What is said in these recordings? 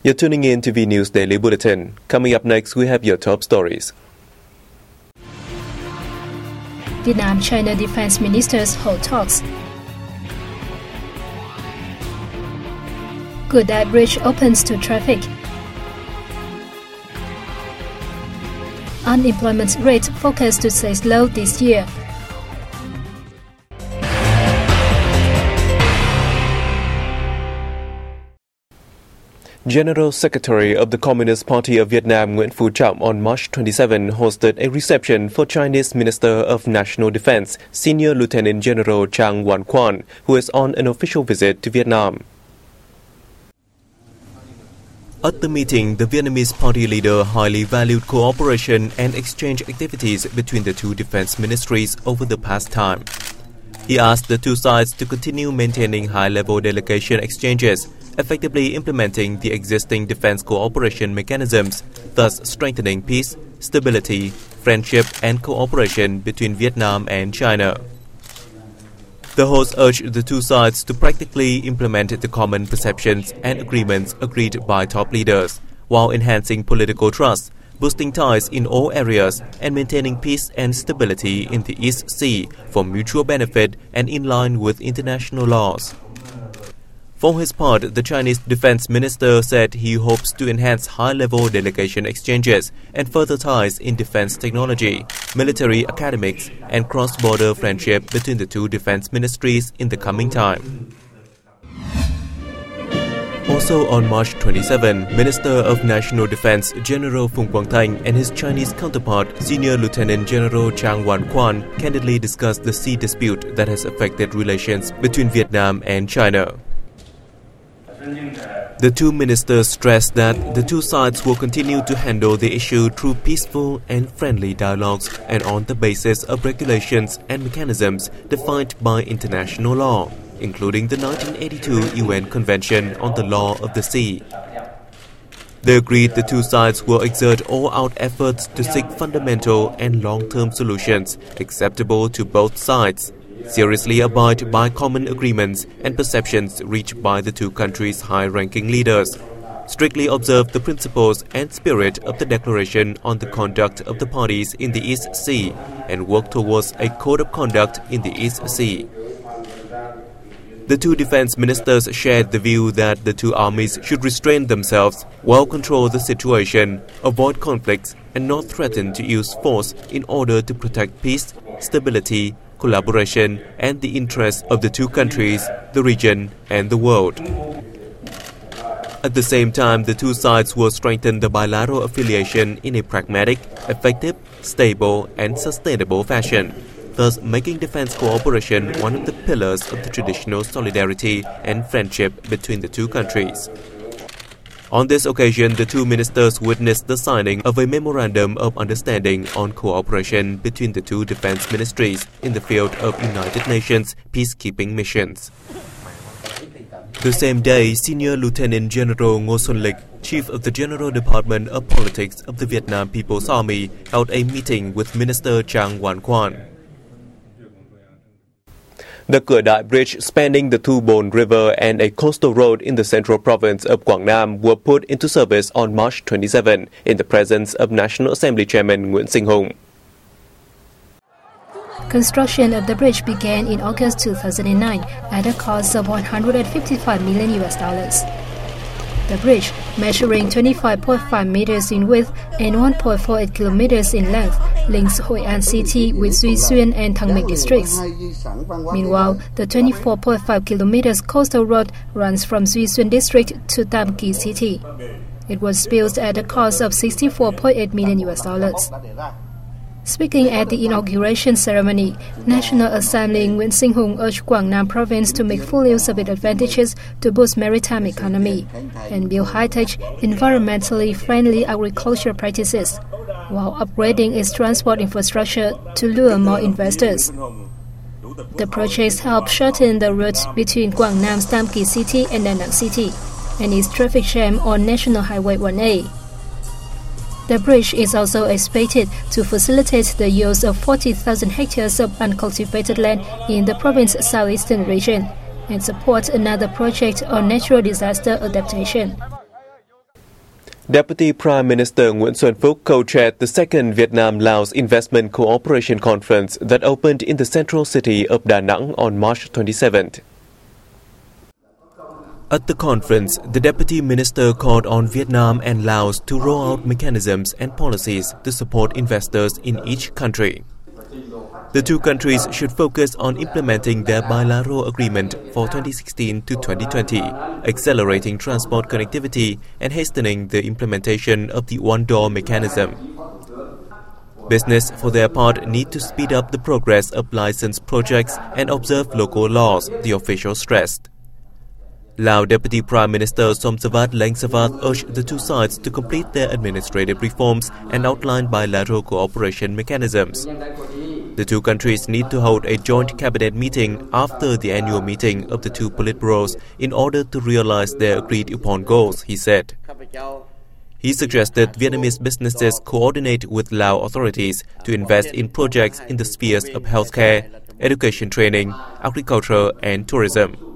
You're tuning in to VNA News Daily Bulletin. Coming up next, we have your top stories. Vietnam-China defense ministers hold talks. Godai Bridge opens to traffic. Unemployment rate forecast to stay low this year. General Secretary of the Communist Party of Vietnam Nguyễn Phú Trọng on March 27 hosted a reception for Chinese Minister of National Defense, Senior Lieutenant General Chang Wan-Quan, who is on an official visit to Vietnam. At the meeting, the Vietnamese party leader highly valued cooperation and exchange activities between the two defense ministries over the past time. He asked the two sides to continue maintaining high-level delegation exchanges, effectively implementing the existing defense cooperation mechanisms, thus strengthening peace, stability, friendship and cooperation between Vietnam and China. The host urged the two sides to practically implement the common perceptions and agreements agreed by top leaders, while enhancing political trust, boosting ties in all areas, and maintaining peace and stability in the East Sea for mutual benefit and in line with international laws. For his part, the Chinese defense minister said he hopes to enhance high-level delegation exchanges and further ties in defense technology, military academics, and cross-border friendship between the two defense ministries in the coming time. Also on March 27, Minister of National Defense General Phùng Quang Thanh and his Chinese counterpart, Senior Lieutenant General Chang Wan-Quan, candidly discussed the sea dispute that has affected relations between Vietnam and China. The two ministers stressed that the two sides will continue to handle the issue through peaceful and friendly dialogues and on the basis of regulations and mechanisms defined by international law, including the 1982 UN Convention on the Law of the Sea. They agreed the two sides will exert all-out efforts to seek fundamental and long-term solutions acceptable to both sides, seriously abide by common agreements and perceptions reached by the two countries' high-ranking leaders, strictly observe the principles and spirit of the Declaration on the Conduct of the Parties in the East Sea, and work towards a code of conduct in the East Sea. The two defense ministers shared the view that the two armies should restrain themselves, well control the situation, avoid conflicts, and not threaten to use force in order to protect peace, stability, collaboration and the interests of the two countries, the region and the world. At the same time, the two sides will strengthen the bilateral affiliation in a pragmatic, effective, stable and sustainable fashion, thus making defense cooperation one of the pillars of the traditional solidarity and friendship between the two countries. On this occasion, the two ministers witnessed the signing of a memorandum of understanding on cooperation between the two defense ministries in the field of United Nations peacekeeping missions. The same day, Senior Lieutenant General Ngô Xuân Lịch, Chief of the General Department of Politics of the Vietnam People's Army, held a meeting with Minister Chang Wan-Quan. The Godai Bridge spanning the Thu Bồn River and a coastal road in the central province of Quảng Nam were put into service on March 27 in the presence of National Assembly Chairman Nguyễn Sinh Hùng. Construction of the bridge began in August 2009 at a cost of $155 million. The bridge, measuring 25.5 meters in width and 1.48 kilometers in length, links Hội An City with Duy Xuyên and Thăng Bình districts. Meanwhile, the 24.5 kilometers coastal road runs from Duy Xuyên district to Tam Kỳ City. It was built at a cost of $64.8 million. Speaking at the inauguration ceremony, National Assembly Nguyễn Sinh Hùng urged Quảng Nam province to make full use of its advantages to boost maritime economy and build high-tech, environmentally friendly agricultural practices, while upgrading its transport infrastructure to lure more investors. The projects help shorten the route between Quảng Nam's Tam Kỳ City and Da Nang City, and its traffic jam on National Highway 1A. The bridge is also expected to facilitate the use of 40,000 hectares of uncultivated land in the province's southeastern region and support another project on natural disaster adaptation. Deputy Prime Minister Nguyễn Xuân Phúc co-chaired the second Vietnam-Laos Investment Cooperation Conference that opened in the central city of Da Nang on March 27th. At the conference, the Deputy Minister called on Vietnam and Laos to roll out mechanisms and policies to support investors in each country. The two countries should focus on implementing their bilateral agreement for 2016 to 2020, accelerating transport connectivity and hastening the implementation of the one-door mechanism. Business, for their part, need to speed up the progress of licensed projects and observe local laws, the official stressed. Lao Deputy Prime Minister Somsavat Langsavat urged the two sides to complete their administrative reforms and outline bilateral cooperation mechanisms. The two countries need to hold a joint cabinet meeting after the annual meeting of the two politburos in order to realize their agreed-upon goals, he said. He suggested Vietnamese businesses coordinate with Lao authorities to invest in projects in the spheres of healthcare, education training, agriculture and tourism.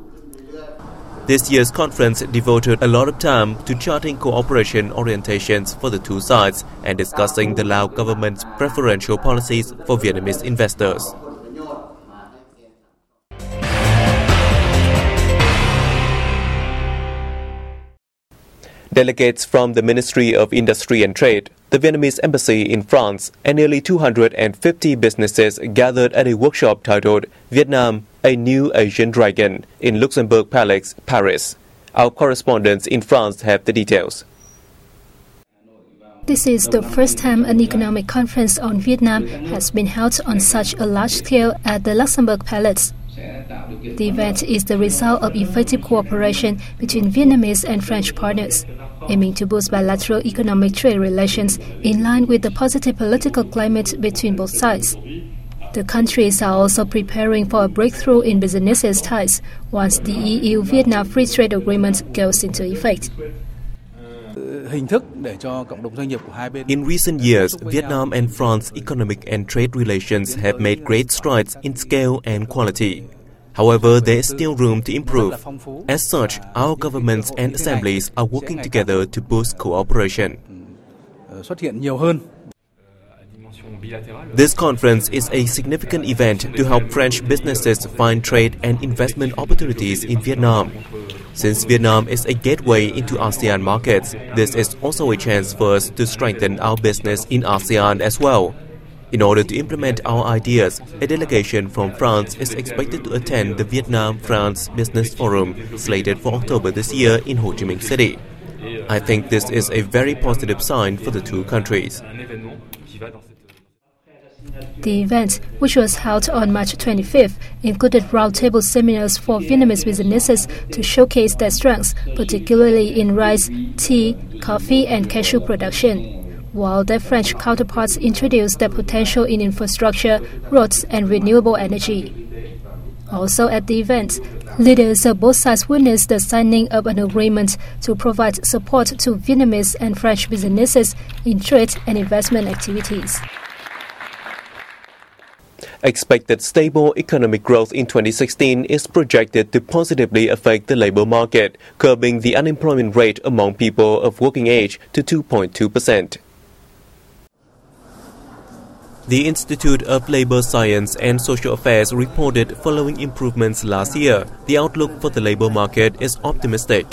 This year's conference devoted a lot of time to charting cooperation orientations for the two sides and discussing the Lao government's preferential policies for Vietnamese investors. Delegates from the Ministry of Industry and Trade, the Vietnamese Embassy in France, and nearly 250 businesses gathered at a workshop titled Vietnam, a New Asian Dragon in Luxembourg Palace, Paris. Our correspondents in France have the details. This is the first time an economic conference on Vietnam has been held on such a large scale at the Luxembourg Palace. The event is the result of effective cooperation between Vietnamese and French partners, aiming to boost bilateral economic trade relations in line with the positive political climate between both sides. The countries are also preparing for a breakthrough in business ties once the EU-Vietnam Free Trade Agreement goes into effect. In recent years, Vietnam and France economic and trade relations have made great strides in scale and quality. However, there is still room to improve. As such, our governments and assemblies are working together to boost cooperation. This conference is a significant event to help French businesses find trade and investment opportunities in Vietnam. Since Vietnam is a gateway into ASEAN markets, this is also a chance for us to strengthen our business in ASEAN as well. In order to implement our ideas, a delegation from France is expected to attend the Vietnam-France Business Forum, slated for October this year in Ho Chi Minh City. I think this is a very positive sign for the two countries. The event, which was held on March 25th, included roundtable seminars for Vietnamese businesses to showcase their strengths, particularly in rice, tea, coffee and cashew production, while their French counterparts introduced their potential in infrastructure, roads and renewable energy. Also at the event, leaders of both sides witnessed the signing of an agreement to provide support to Vietnamese and French businesses in trade and investment activities. Expected stable economic growth in 2016 is projected to positively affect the labor market, curbing the unemployment rate among people of working age to 2.2%. The Institute of Labor Science and Social Affairs reported following improvements last year, the outlook for the labor market is optimistic.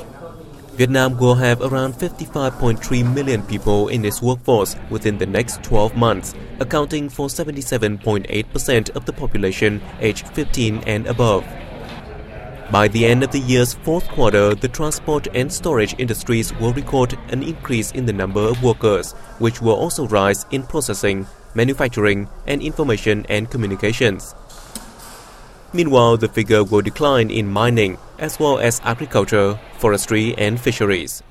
Vietnam will have around 55.3 million people in its workforce within the next 12 months, accounting for 77.8% of the population aged 15 and above. By the end of the year's fourth quarter, the transport and storage industries will record an increase in the number of workers, which will also rise in processing, manufacturing, and information and communications. Meanwhile, the figure will decline in mining, as well as agriculture, forestry, and fisheries.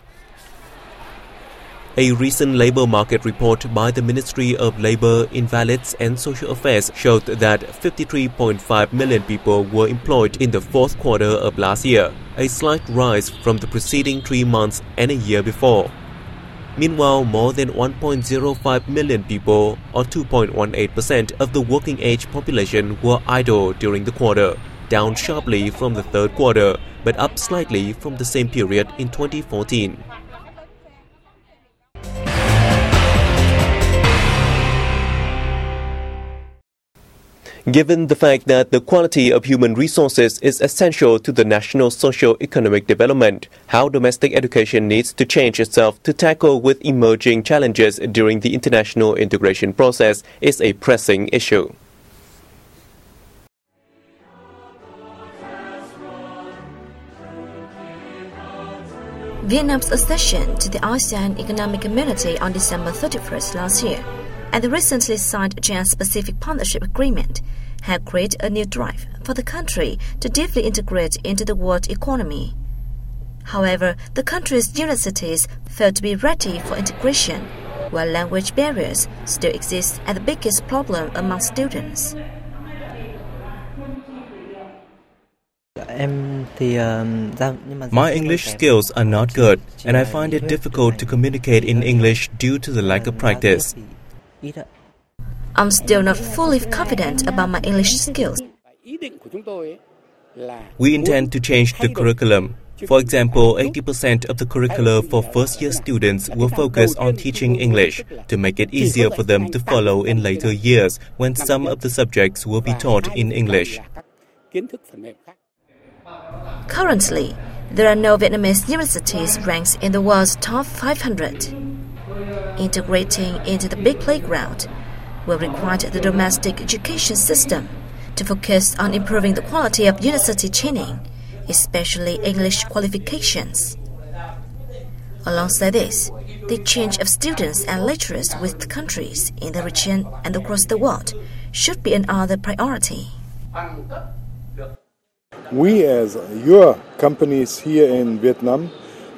A recent labor market report by the Ministry of Labor, Invalids and Social Affairs showed that 53.5 million people were employed in the fourth quarter of last year, a slight rise from the preceding 3 months and a year before. Meanwhile, more than 1.05 million people, or 2.18% of the working age population, were idle during the quarter, down sharply from the third quarter, but up slightly from the same period in 2014. Given the fact that the quality of human resources is essential to the national socio-economic development, how domestic education needs to change itself to tackle with emerging challenges during the international integration process is a pressing issue. Vietnam's accession to the ASEAN Economic Community on December 31st last year and the recently signed Trans-Pacific Partnership Agreement have created a new drive for the country to deeply integrate into the world economy. However, the country's universities fail to be ready for integration, while language barriers still exist as the biggest problem among students. My English skills are not good, and I find it difficult to communicate in English due to the lack of practice. I'm still not fully confident about my English skills. We intend to change the curriculum. For example, 80% of the curricula for first-year students will focus on teaching English to make it easier for them to follow in later years when some of the subjects will be taught in English. Currently, there are no Vietnamese universities ranked in the world's top 500. Integrating into the big playground will require the domestic education system to focus on improving the quality of university training, especially English qualifications. Alongside this, the exchange of students and lecturers with countries in the region and across the world should be another priority. We as your companies here in Vietnam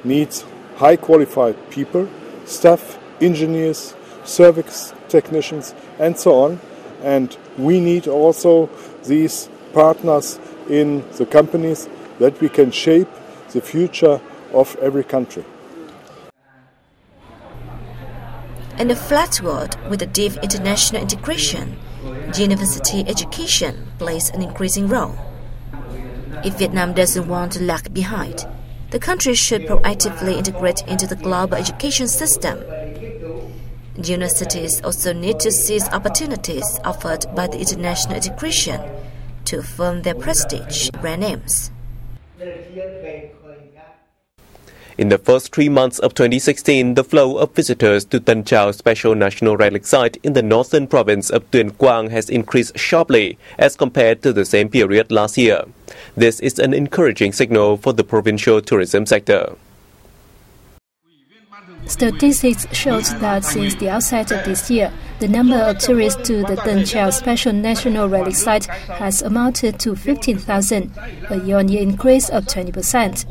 need high qualified people, staff, engineers, service technicians and so on, and we need also these partners in the companies that we can shape the future of every country. In a flat world with a deep international integration, university education plays an increasing role. If Vietnam doesn't want to lag behind, the country should proactively integrate into the global education system. Universities also need to seize opportunities offered by the international integration to affirm their prestige and brand names. In the first 3 months of 2016, the flow of visitors to Tân Trào Special National Relic Site in the northern province of Tuyên Quang has increased sharply as compared to the same period last year. This is an encouraging signal for the provincial tourism sector. Statistics shows that since the outset of this year, the number of tourists to the Tân Trào Special National Relic Site has amounted to 15,000, a year-on-year increase of 20%.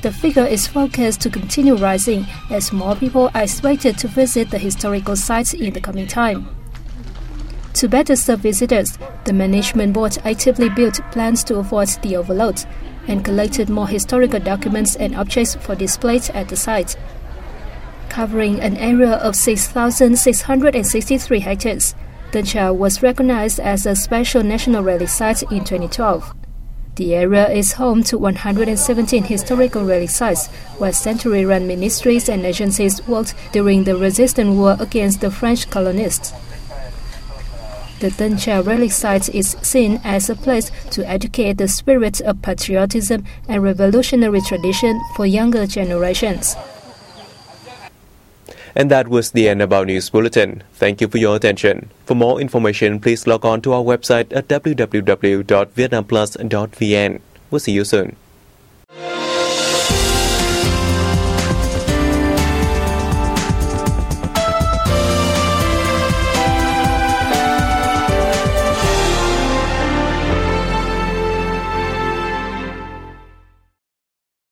The figure is forecast to continue rising as more people are expected to visit the historical sites in the coming time. To better serve visitors, the management board actively built plans to avoid the overload and collected more historical documents and objects for display at the site. Covering an area of 6,663 hectares, Tân Trào was recognized as a special national relic site in 2012. The area is home to 117 historical relic sites, where century-run ministries and agencies worked during the resistance war against the French colonists. The Tân Trào Relic Site is seen as a place to educate the spirit of patriotism and revolutionary tradition for younger generations. And that was the end of our news bulletin. Thank you for your attention. For more information, please log on to our website at www.vietnamplus.vn. We'll see you soon.